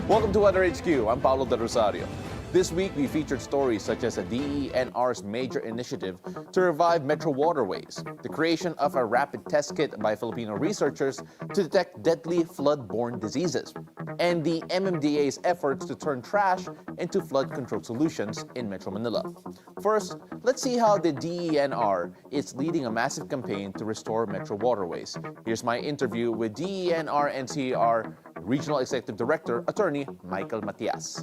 Welcome to Weather HQ. I'm Paolo del Rosario. This week, we featured stories such as the DENR's major initiative to revive metro waterways, the creation of a rapid test kit by Filipino researchers to detect deadly flood-borne diseases, and the MMDA's efforts to turn trash into flood control solutions in Metro Manila. First, let's see how the DENR is leading a massive campaign to restore metro waterways. Here's my interview with DENR NCR Regional Executive Director, Attorney Michael Matias.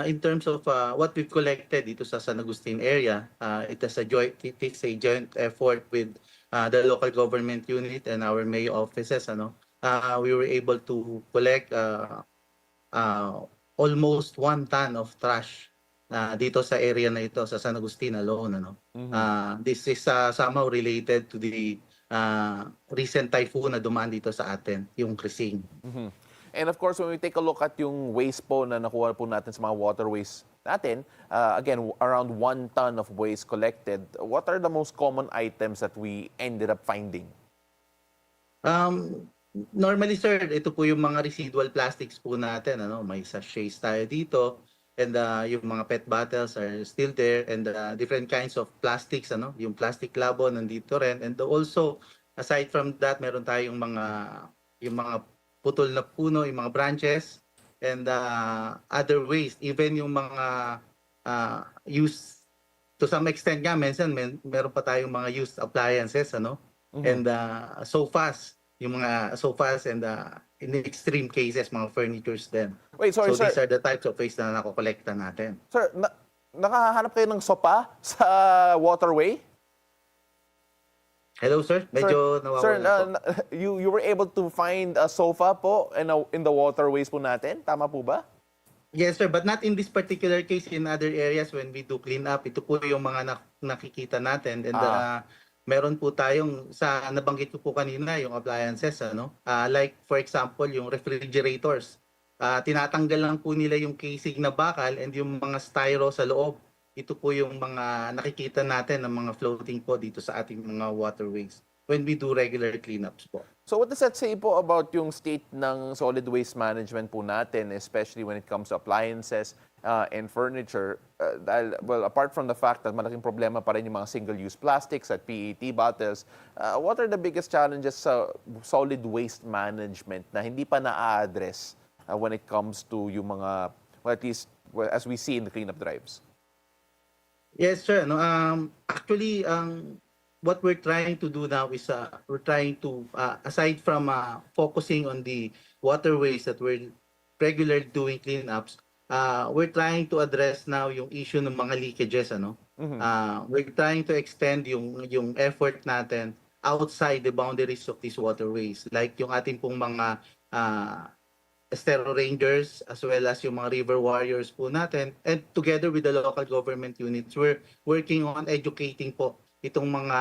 In terms of what we've collected dito sa San Agustin area, it is a joint effort with the local government unit and our mayor offices. We were able to collect almost 1 ton of trash dito sa area na ito sa San Agustin alone. This is somehow related to the recent typhoon na dumaan dito sa atin, yung Krising. And of course, when we take a look at yung waste po na nakuha po natin sa mga waterways natin, again, around 1 ton of waste collected, what are the most common items that we ended up finding? Normally, sir, ito po yung mga residual plastics po natin. May sachets tayo dito, and yung mga PET bottles are still there, and different kinds of plastics, yung plastic labo nandito rin. And also, aside from that, meron tayong yung mga putol na puno, yung mga branches, and other waste, even yung mga used, to some extent nga, minsan meron pa tayong mga used appliances, and sofas, yung mga sofas, and in extreme cases, mga furnitures din. Wait, sorry, so sir. These are the types of waste na nakokolekta natin. Sir, nakahanap kayo ng sopa sa waterway? Hello, sir. Medyo nawawala sir, po. You were able to find a sofa po in the waterways po natin? Tama po ba? Yes, sir. But not in this particular case. In other areas, when we do clean up, ito po yung mga nakikita natin. And meron po tayong, nabanggit ko po kanina, yung appliances. Like, for example, yung refrigerators. Tinatanggal lang po nila yung casing na bakal and yung mga styro sa loob. Ito po yung mga nakikita natin ng mga floating po dito sa ating mga waterways when we do regular cleanups po. So what does that say po about yung state ng solid waste management po natin, especially when it comes to appliances and furniture? Well, apart from the fact that malaking problema pa rin yung mga single-use plastics at PET bottles, what are the biggest challenges sa solid waste management na hindi pa na-address when it comes to yung mga, well, at least as we see in the cleanup drives? Yes, sir. Actually, what we're trying to do now is we're trying to, aside from focusing on the waterways that we're regularly doing cleanups, we're trying to address now yung issue ng mga leakages. We're trying to extend yung effort natin outside the boundaries of these waterways. Like yung ating pong mga Estero Rangers as well as yung mga river warriors po natin, and together with the local government units, we're working on educating po itong mga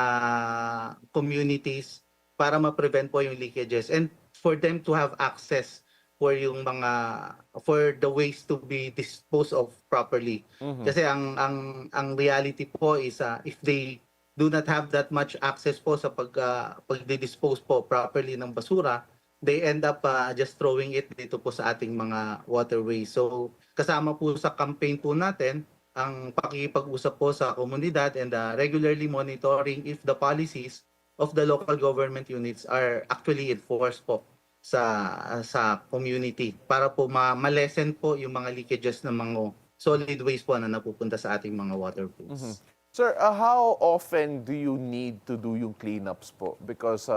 communities para ma-prevent po yung leakages and for them to have access for the waste to be disposed of properly. Kasi ang reality po is if they do not have that much access po sa pag-dispose po properly ng basura, they end up just throwing it dito po sa ating mga waterways. So kasama po sa campaign po natin ang pakikipag-usap po sa komunidad and regularly monitoring if the policies of the local government units are actually enforced po sa community para po ma-lessen po yung mga leakages ng mga solid waste po na napupunta sa ating mga waterways. Sir, how often do you need to do yung cleanups po? Because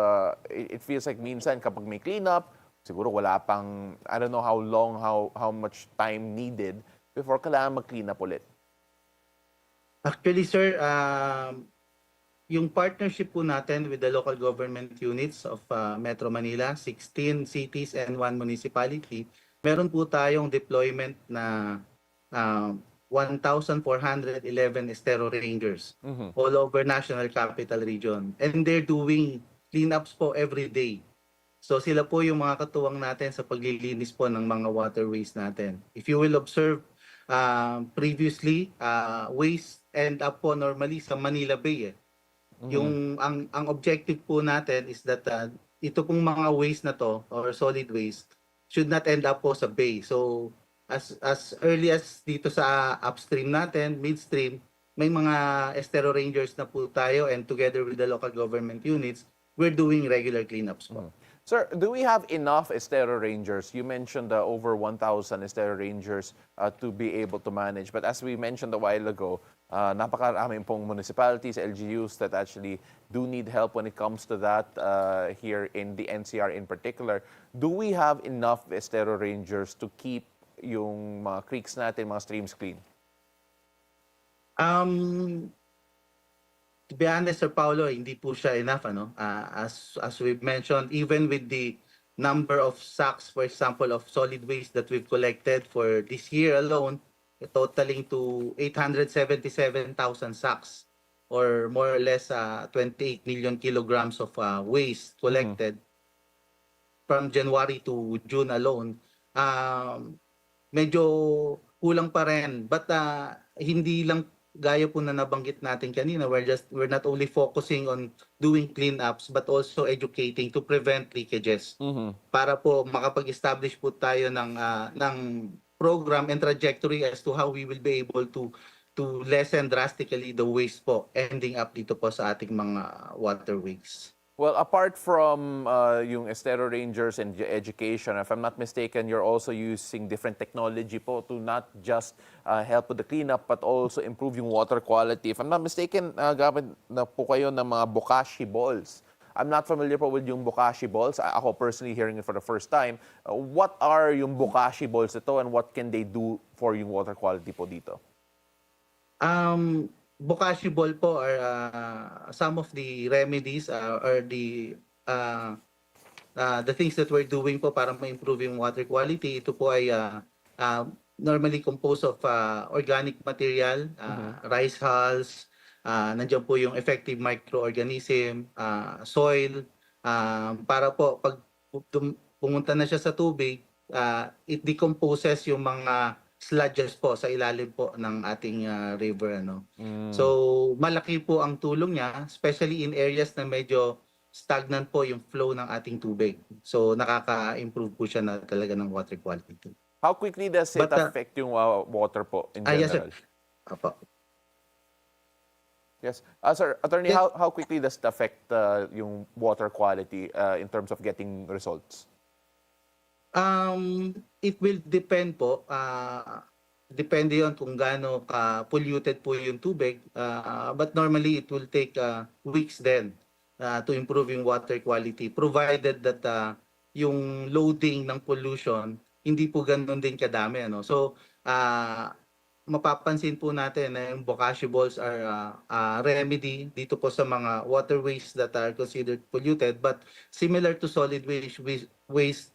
it feels like minsan kapag may cleanup, siguro wala pang, I don't know how long, how much time needed before kailangan mag-clean up ulit. Actually, sir, yung partnership po natin with the local government units of Metro Manila, 16 cities and 1 municipality, meron po tayong deployment na 1,411 Estero Rangers all over National Capital Region. And they're doing cleanups po every day. So sila po yung mga katuwang natin sa paglilinis po ng mga waterways natin. If you will observe, previously, waste end up po normally sa Manila Bay. Yung ang objective po natin is that ito pong mga waste na to or solid waste should not end up po sa bay. So as early as dito sa upstream natin, midstream, may mga estero rangers na po tayo, and together with the local government units, we're doing regular cleanups po. Sir, do we have enough estero rangers? You mentioned over 1,000 estero rangers to be able to manage. But as we mentioned a while ago, napakarami pong municipalities, LGUs that actually do need help when it comes to that here in the NCR in particular. Do we have enough estero rangers to keep yung mga creeks natin, mga streams clean? To be honest, Sir Paulo, hindi po siya enough. As we've mentioned, even with the number of sacks, for example, of solid waste that we've collected for this year alone, totaling to 877,000 sacks, or more or less 28 million kilograms of waste collected from January to June alone. Medyo kulang pa rin. But hindi lang gaya po na nabanggit natin kanina, we're not only focusing on doing cleanups but also educating to prevent leakages. Para po makapag-establish po tayo ng program and trajectory as to how we will be able to lessen drastically the waste po ending up dito po sa ating mga waterways. Well, apart from yung estero rangers and education, if I'm not mistaken, you're also using different technology po to not just help with the cleanup but also improve yung water quality. If I'm not mistaken, gamit na po kayo ng mga bokashi balls. I'm not familiar po with yung bokashi balls. Ako personally hearing it for the first time. What are yung bokashi balls ito and what can they do for yung water quality po dito? Bokashi ball po are some of the remedies or the things that we're doing po para ma-improve yung water quality. Ito po ay normally composed of organic material, rice hulls, nandiyan po yung effective microorganism, soil, para po pag pumunta na siya sa tubig, it decomposes yung mga sludges po sa ilalim po ng ating river. So malaki po ang tulong niya, especially in areas na medyo stagnant po yung flow ng ating tubig. So nakaka-improve po siya na talaga ng water quality. How quickly does it affect yung water po in general? Yes, sir. Apo. Yes. Sir, Attorney, Yes. how quickly does it affect yung water quality in terms of getting results? It will depend po. Depende yon kung gaano ka-polluted po yung tubig. But normally, it will take weeks then to improve yung water quality, provided that yung loading ng pollution, hindi po ganun din kadami. So, mapapansin po natin na yung bokashi balls are remedy dito po sa mga waterways that are considered polluted. But similar to solid waste,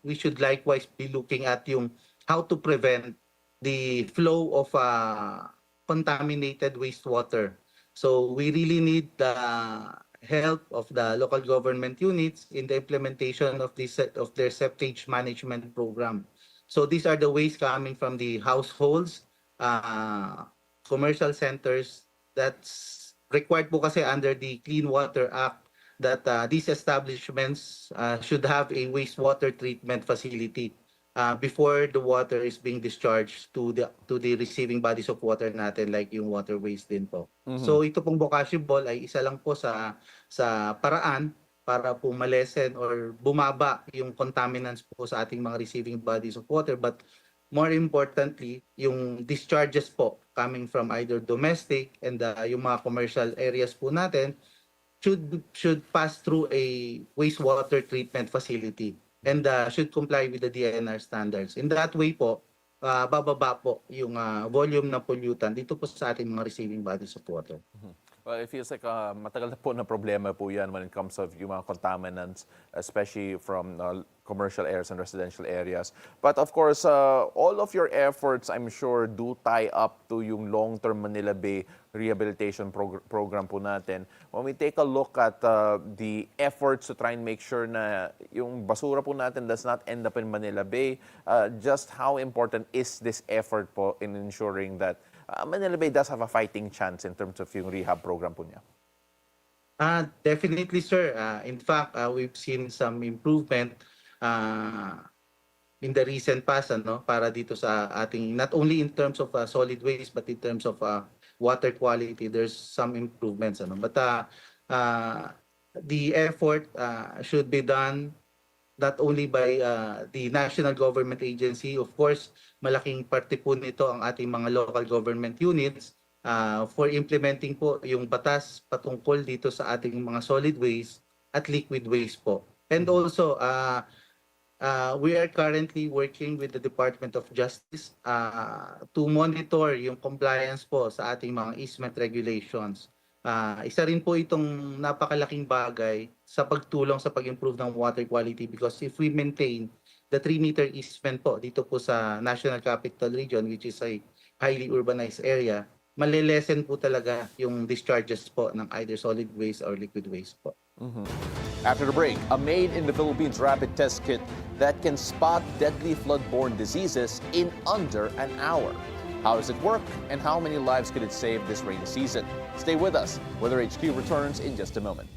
we should likewise be looking at yung how to prevent the flow of contaminated wastewater. So we really need the help of the local government units in the implementation of their septage management program. So these are the waste coming from the households, commercial centers, that's required po kasi under the Clean Water Act that these establishments should have a wastewater treatment facility before the water is being discharged to the receiving bodies of water natin, like yung waterways din po. So ito pong bokashi ball ay isa lang po sa paraan para po malesen or bumaba yung contaminants po sa ating mga receiving bodies of water. But more importantly, yung discharges po coming from either domestic and yung mga commercial areas po natin should pass through a wastewater treatment facility and should comply with the DENR standards. In that way po, bababa po yung volume na pollutant dito po sa ating mga receiving bodies of water. Well, it feels like matagal na po na problema po yan when it comes to yung mga contaminants, especially from commercial areas and residential areas. But of course, all of your efforts, I'm sure, do tie up to yung long-term Manila Bay rehabilitation program po natin. When we take a look at the efforts to try and make sure na yung basura po natin does not end up in Manila Bay, just how important is this effort po in ensuring that Manila Bay does have a fighting chance in terms of yung rehab program po niya? Definitely, sir. In fact, we've seen some improvement in the recent past, para dito sa ating, not only in terms of solid waste but in terms of water quality, there's some improvements, but uh, the effort should be done not only by the national government agency. Of course, malaking parte po nito ang ating mga local government units for implementing po yung batas patungkol dito sa ating mga solid waste at liquid waste po. And also, we are currently working with the Department of Justice to monitor yung compliance po sa ating mga easement regulations. Isa rin po itong napakalaking bagay sa pagtulong sa pag-improve ng water quality, because if we maintain the 3-meter easement po dito po sa National Capital Region, which is a highly urbanized area, malilesen po talaga yung discharges po ng either solid waste or liquid waste po. After the break, a made-in-the-Philippines rapid test kit that can spot deadly flood-borne diseases in under an hour. How does it work, and how many lives could it save this rainy season? Stay with us. Weather HQ returns in just a moment.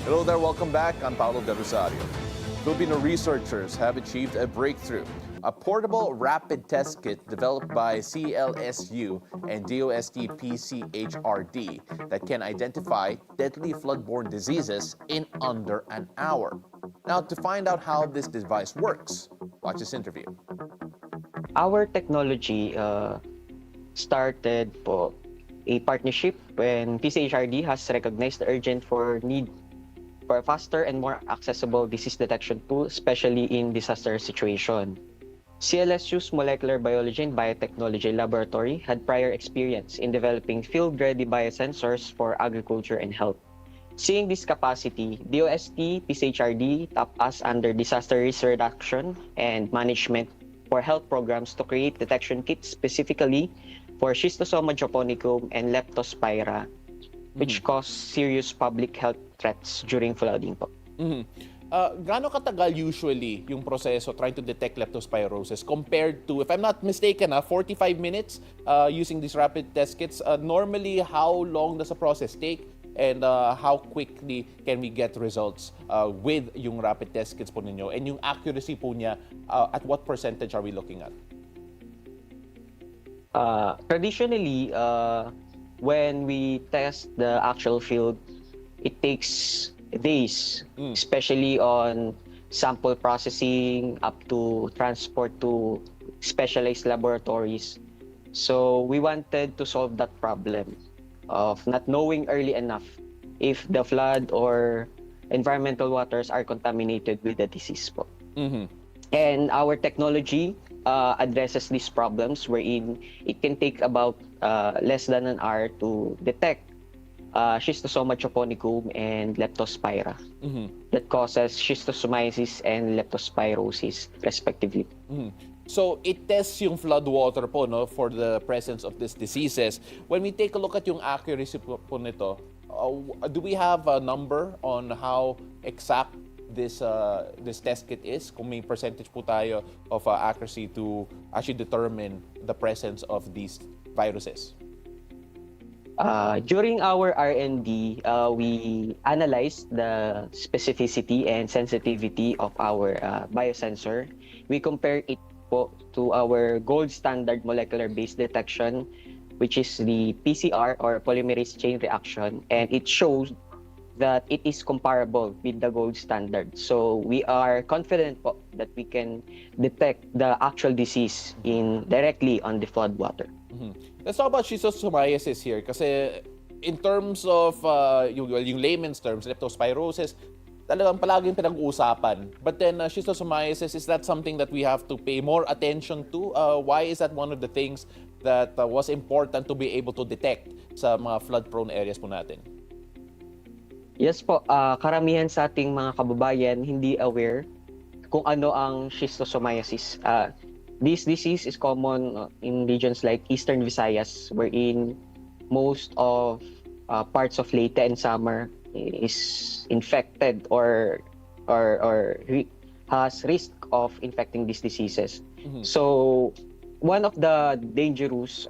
Hello there, welcome back. I'm Paolo del Rosario. Filipino researchers have achieved a breakthrough. A portable rapid test kit developed by CLSU and DOST-PCHRD that can identify deadly flood-borne diseases in under an hour. Now, to find out how this device works, watch this interview. Our technology started po a partnership when PCHRD has recognized the urgent need for a faster and more accessible disease detection tool, especially in disaster situation. CLSU's Molecular Biology and Biotechnology Laboratory had prior experience in developing field-ready biosensors for agriculture and health. Seeing this capacity, DOST, PCHRD tapped us under disaster risk reduction and management for health programs to create detection kits specifically for Schistosoma japonicum and Leptospira, which cause serious public health threats during flooding po. Gaano katagal usually yung proseso trying to detect leptospirosis compared to, if I'm not mistaken, 45 minutes using these rapid test kits? Normally, how long does the process take, and how quickly can we get results with yung rapid test kits po ninyo? And yung accuracy po niya, at what percentage are we looking at? Traditionally, when we test the actual field, it takes days, especially on sample processing up to transport to specialized laboratories. So we wanted to solve that problem of not knowing early enough if the flood or environmental waters are contaminated with the disease po. And our technology addresses these problems, wherein it can take about less than an hour to detect Schistosoma japonicum and Leptospira that causes schistosomiasis and leptospirosis respectively. So it tests yung flood water po, no, for the presence of these diseases. When we take a look at yung accuracy po nito, do we have a number on how exact this test kit is? Kung may percentage po tayo of accuracy to actually determine the presence of these viruses? During our R&D, we analyzed the specificity and sensitivity of our biosensor. We compare it po to our gold standard molecular-based detection, which is the PCR or polymerase chain reaction, and it shows that it is comparable with the gold standard. So we are confident po that we can detect the actual disease directly on the flood water. Let's talk about schistosomiasis here, kasi in terms of yung layman's terms, leptospirosis, talagang palaging pinag-uusapan. But then schistosomiasis, is that something that we have to pay more attention to? Why is that one of the things that was important to be able to detect sa mga flood-prone areas po natin? Yes po, karamihan sa ating mga kababayan hindi aware kung ano ang schistosomiasis. This disease is common in regions like Eastern Visayas, wherein most of parts of Leyte and Samar is infected or has risk of infecting these diseases. So one of the dangerous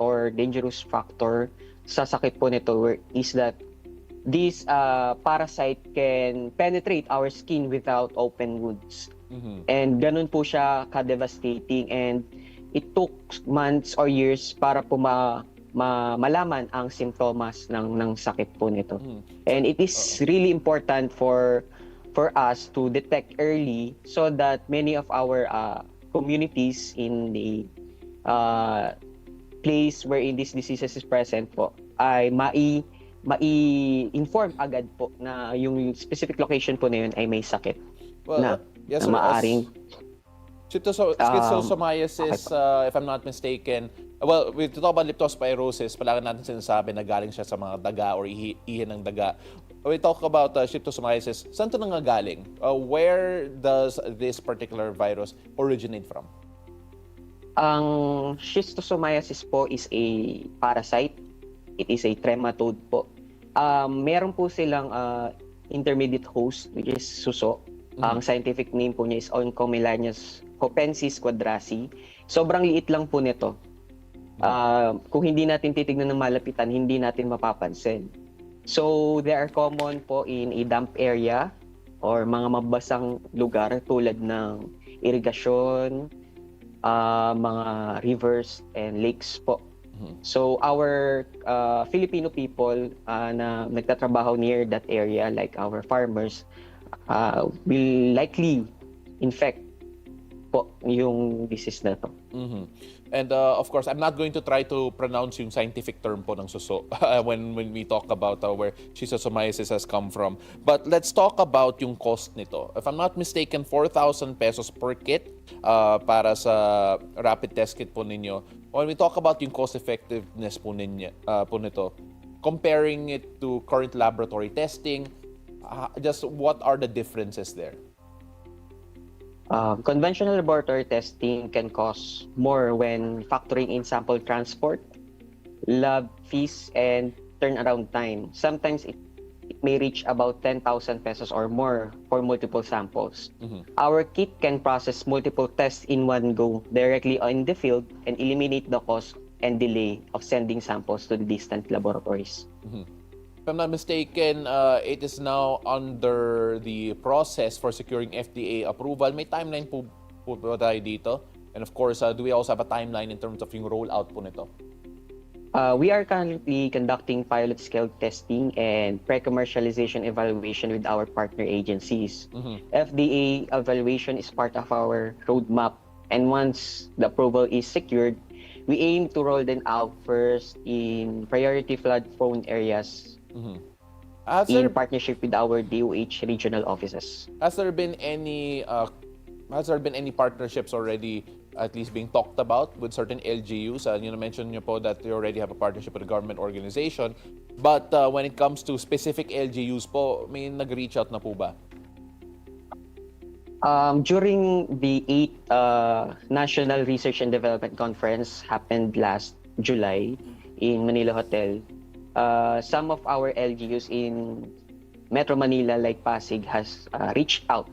factor sa sakit po nito is that this parasite can penetrate our skin without open wounds. And ganun po siya ka-devastating, and it took months or years para po malaman ang simptomas ng sakit po nito. And it is really important for us to detect early so that many of our communities in the place wherein this diseases is present po ay mai-inform agad po na yung specific location po na yun ay may sakit. Well, yes, na maaring schistosomiasis, if I'm not mistaken, well, we talk about leptospirosis, palagi natin sinasabi na galing siya sa mga daga or ihi ng daga. We talk about schistosomiasis, saan ito nangagaling? Where does this particular virus originate from? Ang schistosomiasis po is a parasite. It is a trematode po. Meron po silang intermediate host, which is suso. Ang scientific name po niya is Oncomyelitis copensis quadrasi. Sobrang liit lang po nito. Kung hindi natin titignan ng malapitan, hindi natin mapapansin. So, they are common po in a damp area or mga mabasang lugar tulad ng irigasyon, mga rivers and lakes po. So, our Filipino people na nagtatrabaho near that area, like our farmers, will likely infect po yung disease na to. And of course, I'm not going to try to pronounce yung scientific term po ng suso when we talk about where schistosomiasis has come from. But let's talk about yung cost nito. If I'm not mistaken, 4,000 pesos per kit para sa rapid test kit po ninyo. When we talk about yung cost effectiveness po nito, comparing it to current laboratory testing, just what are the differences there? Conventional laboratory testing can cost more when factoring in sample transport, lab fees, and turnaround time. Sometimes it may reach about 10,000 pesos or more for multiple samples. Our kit can process multiple tests in one go directly in the field and eliminate the cost and delay of sending samples to the distant laboratories. If I'm not mistaken, it is now under the process for securing FDA approval. May timeline po tayo dito? And of course, do we also have a timeline in terms of yung rollout po nito? We are currently conducting pilot scale testing and pre-commercialization evaluation with our partner agencies. FDA evaluation is part of our roadmap, and once the approval is secured, we aim to roll them out first in priority flood-prone areas in partnership with our DOH regional offices. Has there been any partnerships already at least being talked about with certain LGUs? You mentioned nyo po that you already have a partnership with a government organization. But when it comes to specific LGUs po, may nag-reach out na po ba? During the 8th National Research and Development Conference happened last July in Manila Hotel, some of our LGUs in Metro Manila like Pasig has reached out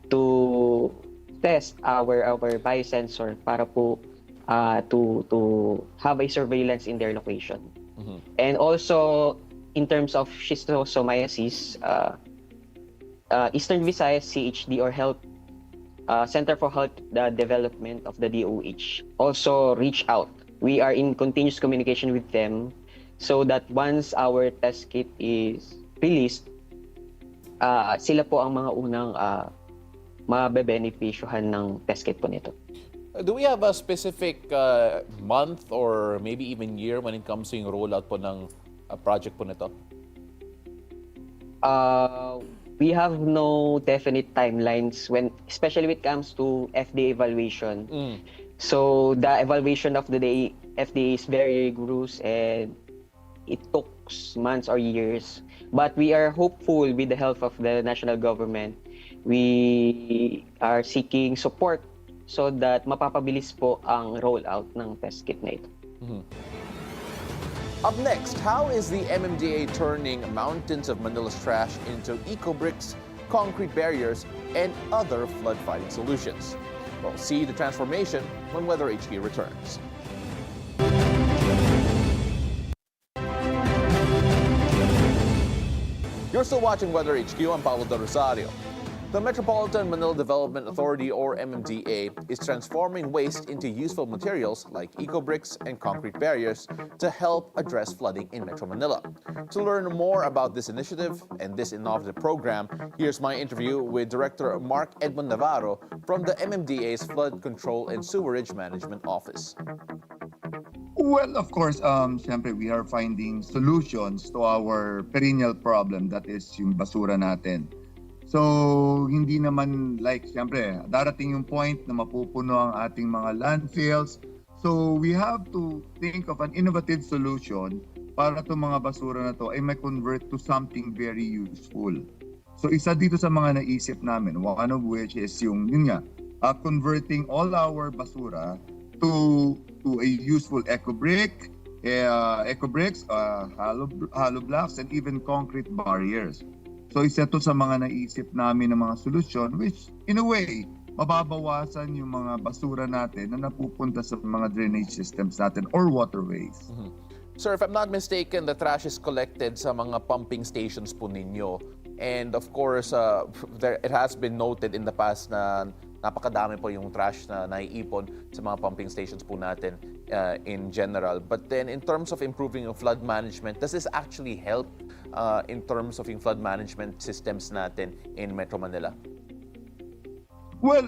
to test our biosensor para po to have a surveillance in their location. And also in terms of schistosomiasis, Eastern Visayas CHD or Health Center for Health Development of the DOH also reach out. We are in continuous communication with them so that once our test kit is released, sila po ang mga unang mabebenepisyohan ng test kit po nito. Do we have a specific month or maybe even year when it comes to yung rollout po ng project po nito? We have no definite timelines especially when it comes to FDA evaluation. So the evaluation of the FDA is very rigorous and it took months or years. But we are hopeful with the help of the national government. We are seeking support so that mapapabilis po ang rollout ng test kit na ito. Up next, how is the MMDA turning mountains of Manila's trash into eco-bricks, concrete barriers, and other flood-fighting solutions? We'll see the transformation when Weather HQ returns. You're still watching Weather HQ. I'm Paolo del Rosario. The Metropolitan Manila Development Authority, or MMDA, is transforming waste into useful materials like eco-bricks and concrete barriers to help address flooding in Metro Manila. To learn more about this initiative and this innovative program, here's my interview with Director Mark Edmond Navarro from the MMDA's Flood Control and Sewerage Management Office. Well, of course, syempre we are finding solutions to our perennial problem, that is yung basura natin. So, hindi naman like, syempre, darating yung point na mapupuno ang ating mga landfills. So, we have to think of an innovative solution para itong mga basura na to ay may convert to something very useful. So, isa dito sa mga naisip namin, one of which is yun nga, converting all our basura to a useful eco-bricks, hollow blocks, and even concrete barriers. So isa to sa mga naisip namin ng mga solusyon which in a way, mababawasan yung mga basura natin na napupunta sa mga drainage systems natin or waterways. Mm-hmm. Sir, if I'm not mistaken, the trash is collected sa mga pumping stations po ninyo. And of course, it has been noted in the past na napakadami po yung trash na naiipon sa mga pumping stations po natin in general. But then in terms of improving yung flood management, does this actually help in terms of yung flood management systems natin in Metro Manila? Well,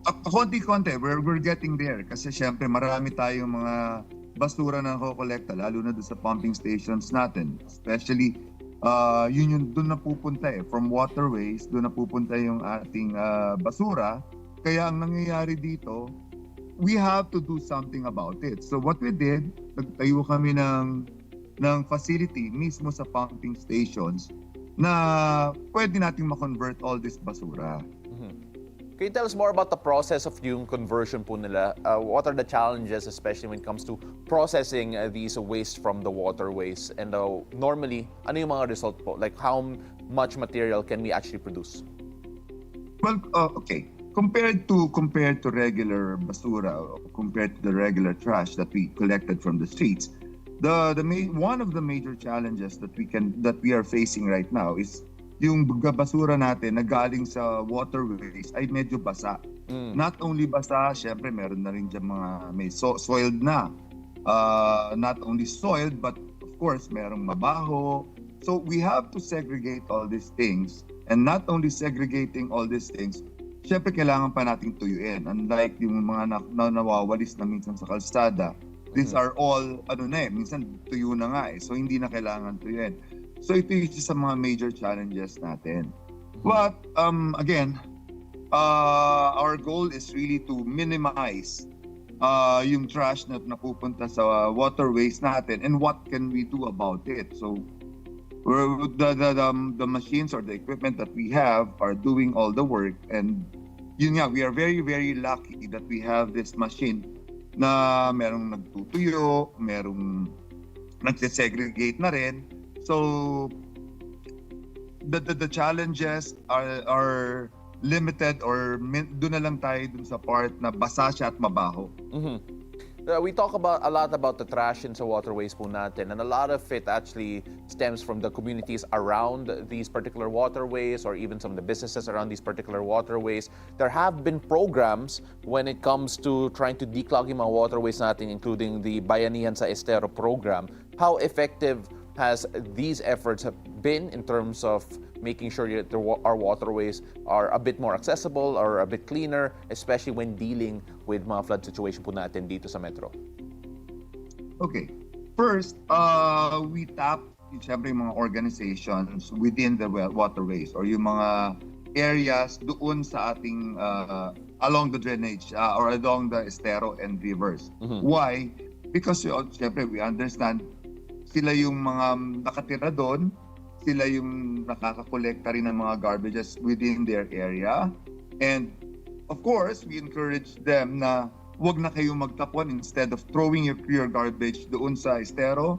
konti-konti, we're getting there. Kasi syempre marami tayong mga basura na nakokolekta, lalo na doon sa pumping stations natin. Especially, yun yung doon napupunta from waterways, doon napupunta yung ating basura. Kaya ang nangyayari dito, we have to do something about it. So what we did, nagtayo kami ng facility mismo sa pumping stations na pwede nating ma-convert all this basura. Mm-hmm. Can you tell us more about the process of yung conversion po nila? What are the challenges, especially when it comes to processing these waste from the waterways? And normally, ano yung mga result po? Like how much material can we actually produce? Well, okay. Compared to regular basura, compared to the regular trash that we collected from the streets, one of the major challenges that we are facing right now is yung basura natin na galing sa waterways ay medyo basa. Not only basa, syempre meron na rin dyan mga may soiled na. Not only soiled, but of course merong mabaho. So we have to segregate all these things, and not only segregating all these things, syempre kailangan pa nating tuyuin. Unlike yung mga nawawalis na minsan sa kalsada, these are all, minsan tuyo na nga So hindi na kailangan tuyuin. So ito yung isa sa mga major challenges natin. But again, our goal is really to minimize yung trash na napupunta sa waterways natin, and what can we do about it. So the machines or the equipment that we have are doing all the work, and yun nga, we are very, very lucky that we have this machine na merong nagtutuyo, merong nagsesegregate na rin. So the challenges are limited, or doon na lang tayo dun sa part na basa siya at mabaho. Mm-hmm. We talk a lot about the trash in sa waterways po natin, and a lot of it actually stems from the communities around these particular waterways, or even some of the businesses around these particular waterways. There have been programs when it comes to trying to declog yung mga waterways natin, including the Bayanihan sa Estero program. How effective has these efforts have been in terms of making sure that our waterways are a bit more accessible or a bit cleaner, especially when dealing with mga flood situation po natin dito sa Metro? Okay. First, we tap siyempre yung mga organizations within the waterways, or yung mga areas doon sa ating along the drainage or along the estero and rivers. Mm-hmm. Why? Because siyempre we understand sila yung mga nakatira doon, sila yung nakakakolekta rin ng mga garbages within their area. And of course, we encourage them na wag na kayong magtapon. Instead of throwing your garbage doon sa estero,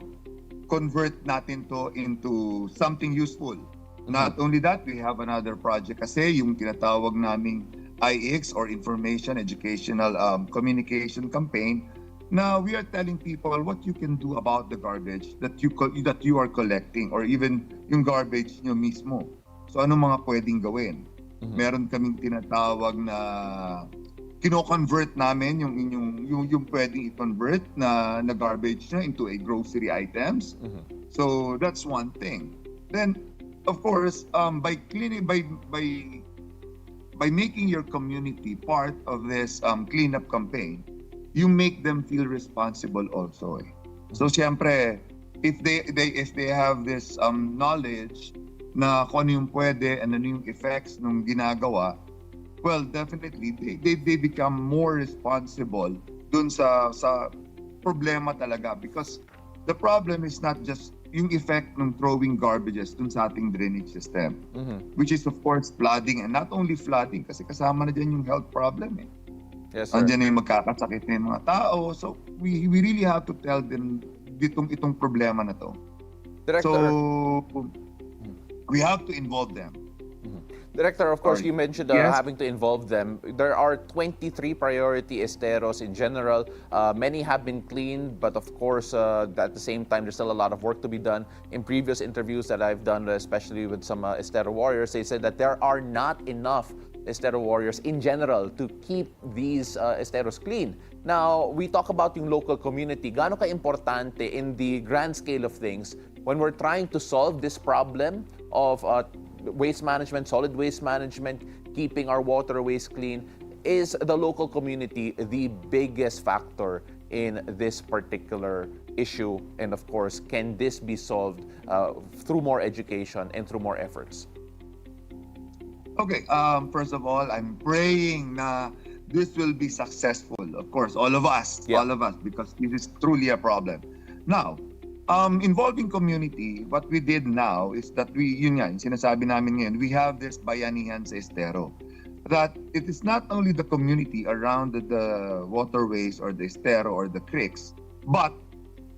convert natin to into something useful. Not only that, we have another project kasi yung tinatawag naming IX or Information Educational Communication Campaign, Now we are telling people what you can do about the garbage that you are collecting, or even yung garbage nyo mismo. So ano mga pwedeng gawin? Meron kaming tinatawag na kino-convert namin yung pwedeng i-convert na garbage nyo into a grocery items. So that's one thing. Then of course, by making your community part of this cleanup campaign, you make them feel responsible also. So siyempre, if they have this knowledge na kung ano yung pwede and ano yung effects ng ginagawa, well, definitely they become more responsible dun sa problema talaga, because the problem is not just yung effect ng throwing garbages dun sa ating drainage system, which is of course flooding, and not only flooding, kasi kasama na dyan yung health problem. Yes, sir. Andiyan na yung magkakasakit na yung mga tao. So we really have to tell them itong problema na to. Director, so we have to involve them. Director, of course, Sorry. you mentioned Yes. having to involve them. There are 23 priority esteros in general. Many have been cleaned, but of course, at the same time, there's still a lot of work to be done. In previous interviews that I've done, especially with some estero warriors, they said that there are not enough estero warriors in general to keep these esteros clean. Now, we talk about yung local community. Gaano ka-importante in the grand scale of things when we're trying to solve this problem of waste management, solid waste management, keeping our waterways clean? Is the local community the biggest factor in this particular issue? And of course, can this be solved through more education and through more efforts? Okay, first of all, I'm praying na this will be successful. Of course, all of us, because this is truly a problem. Now, involving community, what we did now is that yun nga, sinasabi namin ngayon, we have this bayanihan sa estero. That it is not only the community around the waterways or the estero or the creeks, but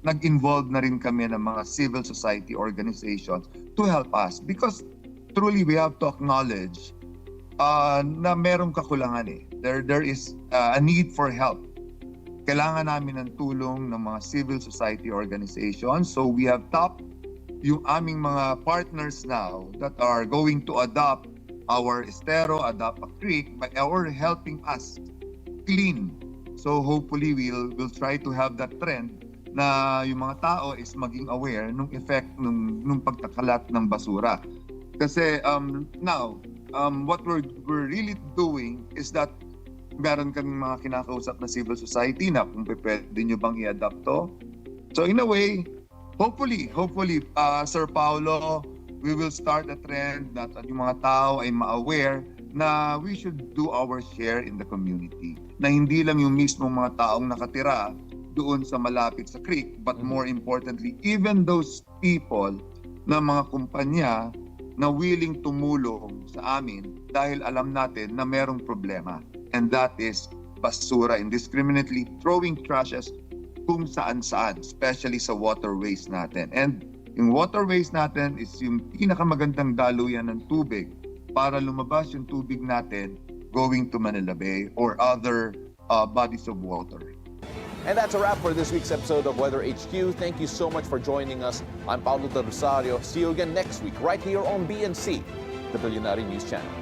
nag-involve na rin kami ng mga civil society organizations to help us, because truly we have to acknowledge na merong kakulangan. There is a need for help. Kailangan namin ng tulong ng mga civil society organizations. So we have tapped yung aming mga partners now that are going to adopt our estero, adopt a creek, or helping us clean. So hopefully we'll try to have that trend na yung mga tao is maging aware ng effect nung pagkakalat ng basura. Kasi now, what we're really doing is that meron kaming mga kinakausap na civil society na kung pwede nyo bang i-adapt to. So in a way, hopefully, Sir Paolo, we will start a trend that yung mga tao ay ma-aware na we should do our share in the community. Na hindi lang yung mismong mga taong nakatira doon sa malapit sa creek, but more importantly, even those people na mga kumpanya na willing tumulong sa amin dahil alam natin na merong problema. And that is basura, indiscriminately throwing trashes kung saan-saan, especially sa waterways natin. And yung waterways natin is yung pinakamagandang daluyan ng tubig para lumabas yung tubig natin going to Manila Bay or other bodies of water. And that's a wrap for this week's episode of Weather HQ. Thank you so much for joining us. I'm Paolo del Rosario. See you again next week right here on BNC, the Bilyonaryo News Channel.